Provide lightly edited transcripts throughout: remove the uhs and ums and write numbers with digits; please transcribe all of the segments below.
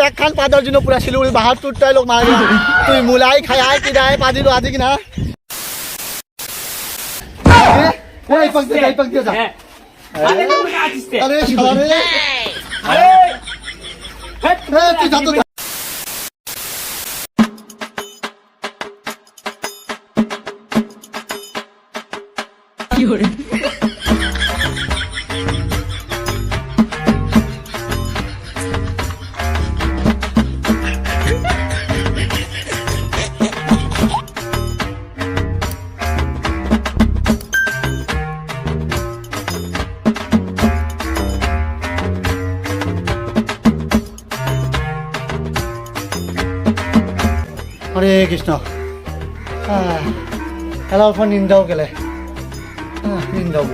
এক খান পাদার জন্য পুরা শিলিগুড়ি 72টাই লোক মারা গেছে। তুই মুলাই খায় আয় কি দায় পাদিল আজি কিনা এই পাক দিয়ে যা আরে তুমি আসিস আরে শালা রে আরে তুই যা তো কি হরে হরে কৃষ্ণ খেলার পর নিন্দাও গেলে নিন্দাও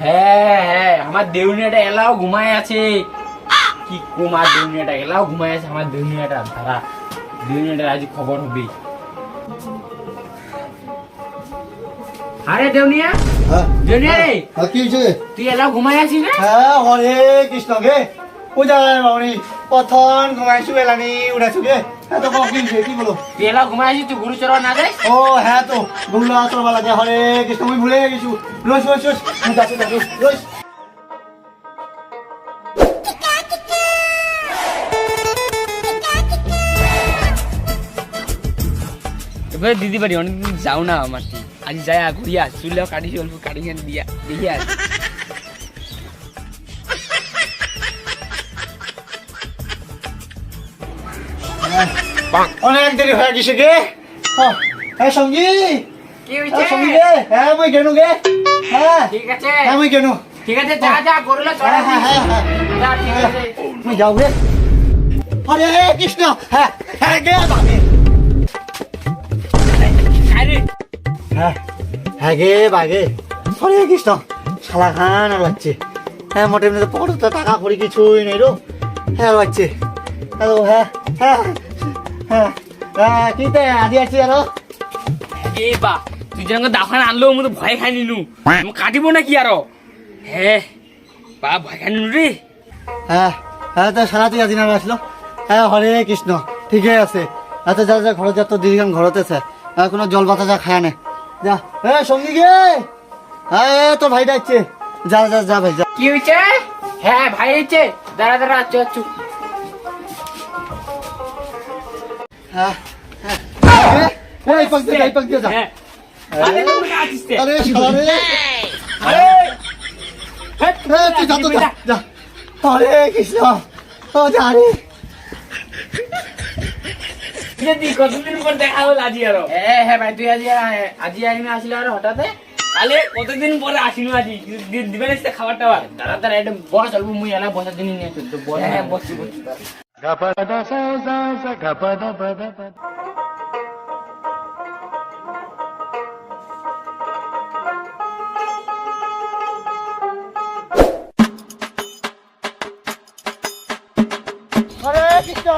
হ্যাঁ আমার দেউনিয়াটা এলাও ঘুমায় আছে কি কুমার দেউনিয়াটা এলাও ঘুমায় আছে আমার দেউনিয়াটা ধারা দেউনিয়াটার আজ খবর হবে আরে দেউনিয়া দেউনিয়া রে কি হয়েছে তুই এলাও ঘুমায় আছিস না হ্যাঁ হরে কৃষ্ণ গে পূজায় মামনি প্রথম ঘুমাইছু এলানি উঠাইছু গে এত কম কি হয়েছে কি বলো তুই এলাও ঘুমায় আছিস তুই গুরু চরণ না যাই ও হ্যাঁ তো গুলা চলবা লাগে হরে কৃষ্ণ মুই ভুলে গেছু রোজ রোজ রোজ মুই যাচ্ছি রোজ এবার দিদি বাড়ি অনেকদিন যাও না আমার আজ যাই ঘুরিয়া চুলেও কাটিছি অল্প কাটি দিয়া দেখি আস অনেক দেরি হয়ে গেছে গে হ্যাঁ সঙ্গী কি হইছে সঙ্গী গে হ্যাঁ মুই গেনু গে হ্যাঁ ঠিক আছে হ্যাঁ মুই গেনু ঠিক আছে যা যা গরুলা চড়া হ্যাঁ হ্যাঁ হ্যাঁ যা ঠিক আছে মুই যাও গে হরে কৃষ্ণ হ্যাঁ হ্যাঁ গে বাগে আরে হ্যাঁ হ্যাঁ গে বাগে হরে কৃষ্ণ শালা খান আর বাচ্চে হ্যাঁ মোটে এমনি পকেটে তো টাকা করি কিছুই নেই রো হ্যাঁ বাচ্চে হ্যালো হ্যাঁ হ্যাঁ হ্যাঁ হ্যাঁ কি তে আজি আছি আরো এ বা তুই যেন দাফান আনলো মতো ভয় খাই নিনু কাটিব না কি আরো হ্যাঁ বা ভয় খাই নিনু রে হ্যাঁ হ্যাঁ তো সারা তুই আজি না আসলো হ্যাঁ হরে কৃষ্ণ ঠিকই আছে আচ্ছা যা যা ঘরে যা তো দিদিগান ঘরতেছে কোনো জল বাতা যা খায় না যা হ্যাঁ সঙ্গী গে হ্যাঁ তোর ভাই ডাকছে যা যা যা ভাই যা কি হয়েছে হ্যাঁ ভাই হয়েছে দাঁড়া দাঁড়া আচ্ছু আচ্ছু হ্যাঁ হ্যাঁ এই পাক দিয়ে যা হ্যাঁ আরে তুমি আসিস আরে শালা রে আরে হ্যাঁ তুই যা তো যা হরে কৃষ্ণ ও যা রে দিদি কতদিন পর দেখা হল আজি আরো হ্যাঁ ভাই তুই আজি আইনে আসলে আর হঠাৎ আরে কতদিন পরে আসিনু আজি দিবেন এসে খাবার টাবার দাঁড়া দাঁড়া এটা বস অল্প মুই এলা বসার জন্য নিয়ে চলতো বস হ্যাঁ বসছি বসছি হরে কৃষ্ণ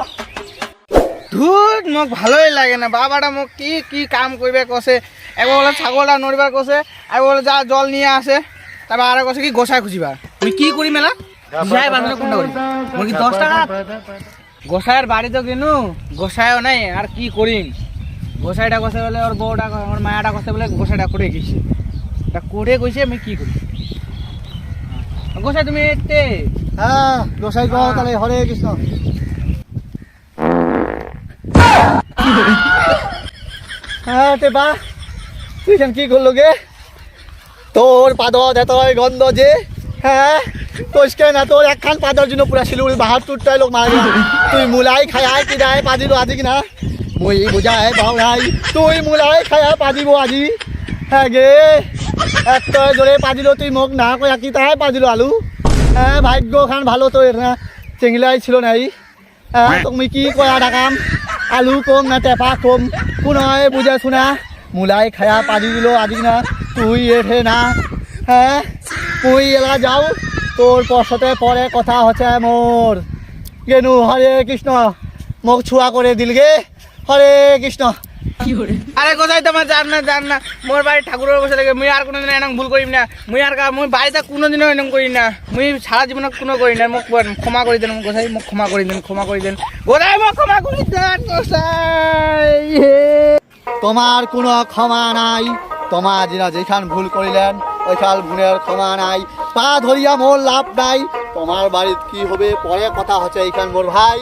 ধুত মোক ভালোই লাগে না বাবাটা মোক কি কি কাম করবে কষে একবার বলে ছাগলটা নড়িবার কষে একবার বলে যা জল নিয়ে আসে তারপর আর কষে কি গোসাই খুঁজিবার তুই কি করি মেলা গোসাই বাঁধলে কোনটা করি মোর কি 10 টাকা গোসাইয়ের বাড়ি তো কিনু গোসাইও নাই আর কি করিম গোসাইটা কষে বলে ওর বউটা আমার মায়াটা কষে বলে গোসাইটা করে গেছে তা করে কইছে আমি কি করি গোসাই তুমি এতে হ্যাঁ গোসাই গো তাহলে হরে কৃষ্ণ হ্যাঁ তে বা তুই কি করলো গে তোর পাদর এত গন্ধ যে হ্যাঁ তোষকে না তোর একখান পাদার জন্য পুরা শিলিগুড়ি 72টাই লোক মারা গেছে তুই মুলাই খায় আয় কি দায় পাদিল আজি কিনা মই বুঝায় ভাই তুই মুলাই খায় আয় পাদিব আজি হ্যাঁ গে এত জোরে পাদিল তুই মোক না কয়া কি তাই পাদিল আলু হ্যাঁ ভাগ্য খান ভালো তো না চেঙ্গিলাই ছিল নাই হ্যাঁ তুমি কি কয়া ডাকাম আলু কম না টেপা কম কোন বুঝে শোনা মুলাই খায়া পাদি দিল আজি না তুই এঠে না হ্যাঁ তুই এলা যাও তোর সাথে পরে কথা হচ্ছে মোর গেনু হরে কৃষ্ণ মোক ছুয়া করে দিল গে হরে কৃষ্ণ আরে গোসাই তোমার জান না মোর বাড়ি ঠাকুরের বসে থাকে মুই আর কোনোদিন এরকম ভুল করিম না মুই বাড়িতে কোনোদিনও এরকম করি না মুই সারা জীবনে কোনো করি না মোক ক্ষমা করে দেন গোসাই মোক ক্ষমা করে দেন গোসাই মোক ক্ষমা করে দেন গোসাই তোমার কোনো ক্ষমা নাই, তোমার যিনা যেখান ভুল করিলেন ওইখান ভুলের ক্ষমা নাই, পা ধরিয়া মোর লাভ নাই। তোমার বাড়িত কি হবে পরে কথা হচ্ছে এইখান মোর ভাই।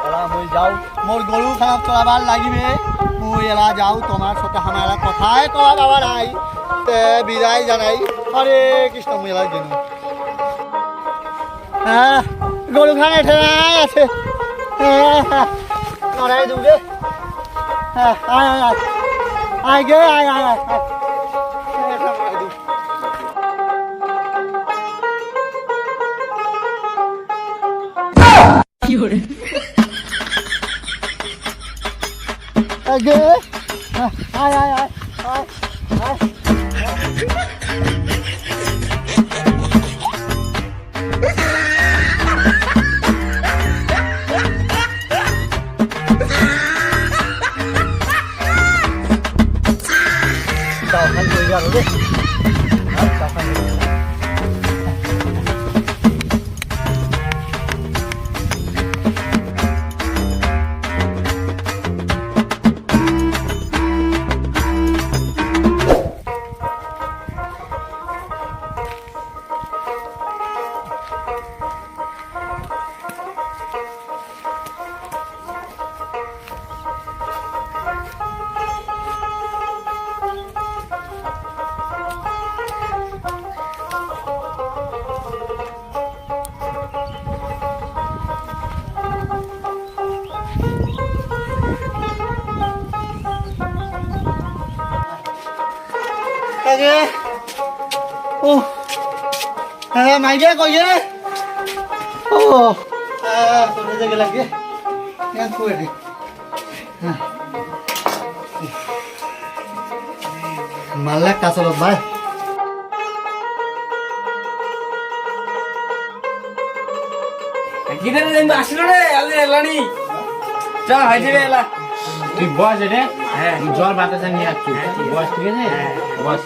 এলা মই যাও, মোর গরু খারাপ চলাবার লাগিবে, মুই এলা যাও, তোমার সাথে আমার কথাই কওয়া বাবা নাই। তে বিদায় জানাই, হরে কৃষ্ণ। মুই এলা গেল। হ্যাঁ গরু খানে ঠেলাই আছে, লড়াই দৌড়ে। হ্যাঁ আয় আয় আয় আয় গে আয় আয় আয় আয়। Ghê. Ai ai ai. Ai. Ai. Tao ăn người ra rồi đi. Tao ăn người. Ghê. Ô. Mày ghê coi ghê. Ô. Tôi đây cái lagi. Yang kue ni. Malak kasalot bay. Kita ni masih ada, ada ni. Cak, haji bela. তুই বস এটা হ্যাঁ জল বাতাসা নিয়ে আসছি বস ঠিক আছে বস